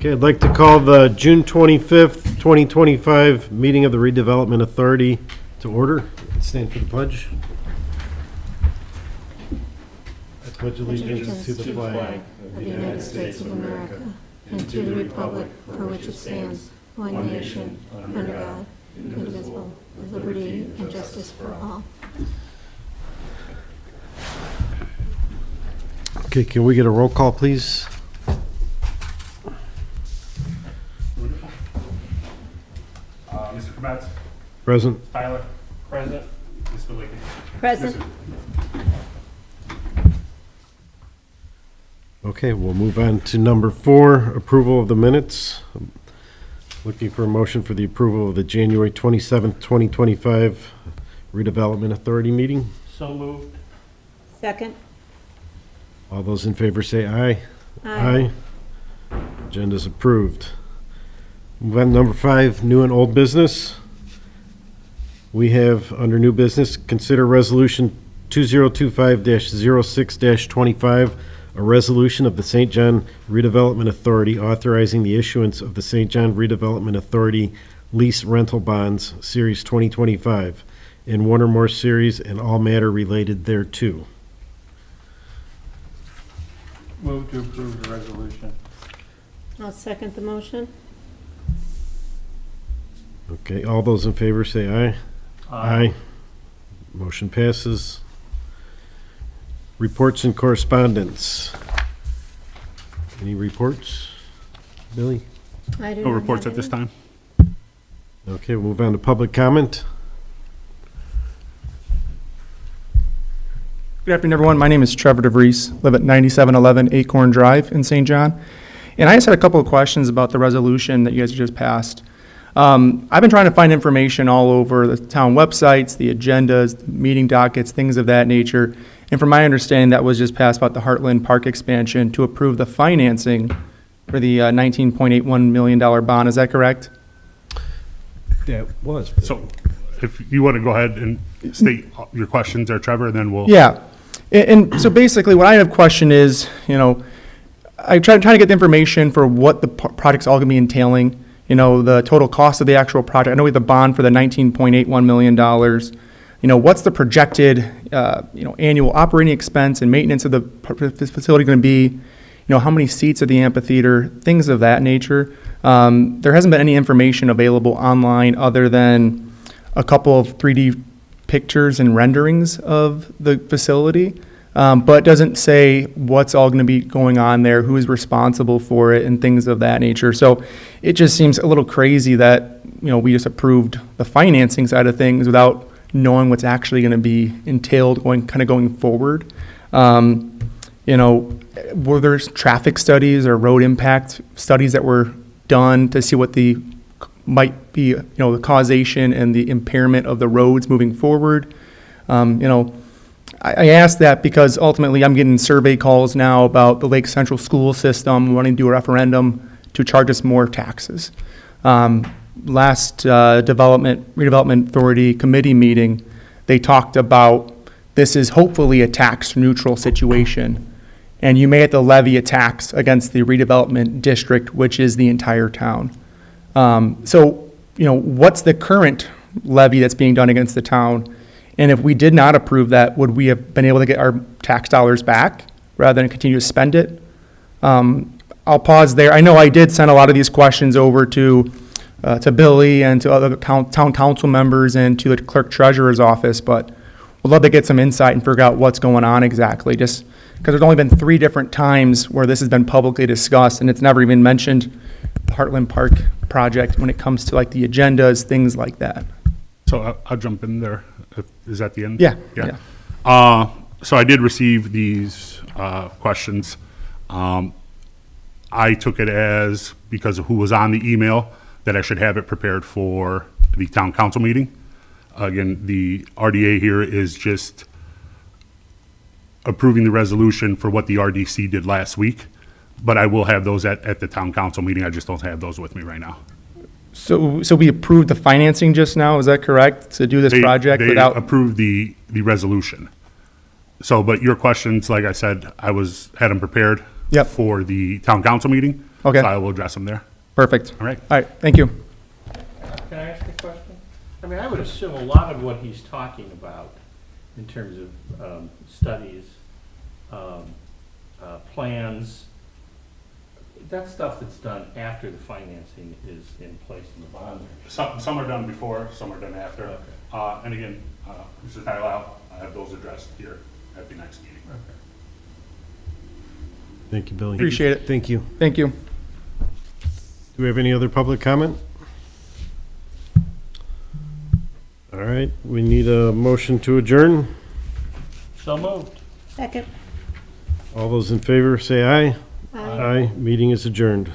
Okay, I'd like to call the June 25th, 2025 meeting of the Redevelopment Authority to order. Stand for the pledge. I pledge allegiance to the flag of the United States of America and to the republic for which it stands, one nation, under God, indivisible, with liberty and justice for all. Okay, can we get a roll call, please? Mr. Krebs? Present. Tyler? Present. Mr. Lincoln? Present. Okay, we'll move on to number 4, approval of the minutes. Looking for a motion for the approval of the January 27th, 2025 Redevelopment Authority meeting. So moved. Second. All those in favor say aye. Aye. Agenda's approved. Move on to number 5, new and old business. We have, under new business, consider resolution 2025-06-25, a resolution of the St. John Redevelopment Authority authorizing the issuance of the St. John Redevelopment Authority lease rental bonds, Series 2025, in one or more series and all matter related thereto. Move to approve the resolution. I'll second the motion. Okay, all those in favor say aye. Aye. Motion passes. Reports and correspondence. Any reports? Billy? I do No not reports have at this any. time. Okay, we'll move on to public comment. Good afternoon, everyone. My name is Trevor DeVries, live at 9711 Acorn Drive in St. John. And I just had a couple of questions about the resolution that you guys just passed. I've been trying to find information all over the town websites, the agendas, the meeting dockets, things of that nature. And from my understanding, that was just passed about the Heartland Park expansion to approve the financing for the $19.81 million bond. Is that correct? That was. So if you want to go ahead and state your questions there, Trevor, then we'll. Yeah. And so basically what I have question is, I trying to get the information for what the project's all going to be entailing, the total cost of the actual project. I know we have the bond for the $19.81 million. What's the projected, annual operating expense and maintenance of the facility going to be? How many seats are the amphitheater, things of that nature. There hasn't been any information available online other than a couple of 3D pictures and renderings of the facility, but it doesn't say what's all going to be going on there, who is responsible for it, and things of that nature. So it just seems a little crazy that, we just approved the financing side of things without knowing what's actually going to be entailed going forward. Were there traffic studies or road impact studies that were done to see what the might be, the causation and the impairment of the roads moving forward? I ask that because ultimately I'm getting survey calls now about the Lake Central school system wanting to do a referendum to charge us more taxes. Last Redevelopment Authority committee meeting, they talked about this is hopefully a tax neutral situation, and you may have to levy a tax against the redevelopment district, which is the entire town. What's the current levy that's being done against the town? And if we did not approve that, would we have been able to get our tax dollars back rather than continue to spend it? I'll pause there. I know I did send a lot of these questions over to Billy and to other town council members and to the clerk treasurer's office, but we'd love to get some insight and figure out what's going on exactly, just because there's only been 3 different times where this has been publicly discussed, and it's never even mentioned the Heartland Park project when it comes to the agendas, things like that. So I'll jump in there. Is that the end? Yeah. So I did receive these questions. I took it as, because of who was on the email, that I should have it prepared for the town council meeting. Again, the RDA here is just approving the resolution for what the RDC did last week, but I will have those at the town council meeting. I just don't have those with me right now. So we approved the financing just now, is that correct, to do this project They without? approved the resolution. So, but your questions, like I said, had them prepared Yep. for the town council meeting. Okay. So I will address them there. Perfect. All right. All right, thank you. Can I ask a question? I mean, I would assume a lot of what he's talking about in terms of studies, plans, that's stuff that's done after the financing is in place in the bond. Some are done before, some are done after. Okay. And again, Mr. Tylau, I have those addressed here at the next meeting. Thank you, Billy. Appreciate it. Thank you. Thank you. Do we have any other public comment? All right, we need a motion to adjourn. So moved. Second. All those in favor, say aye. Aye. Aye, meeting is adjourned.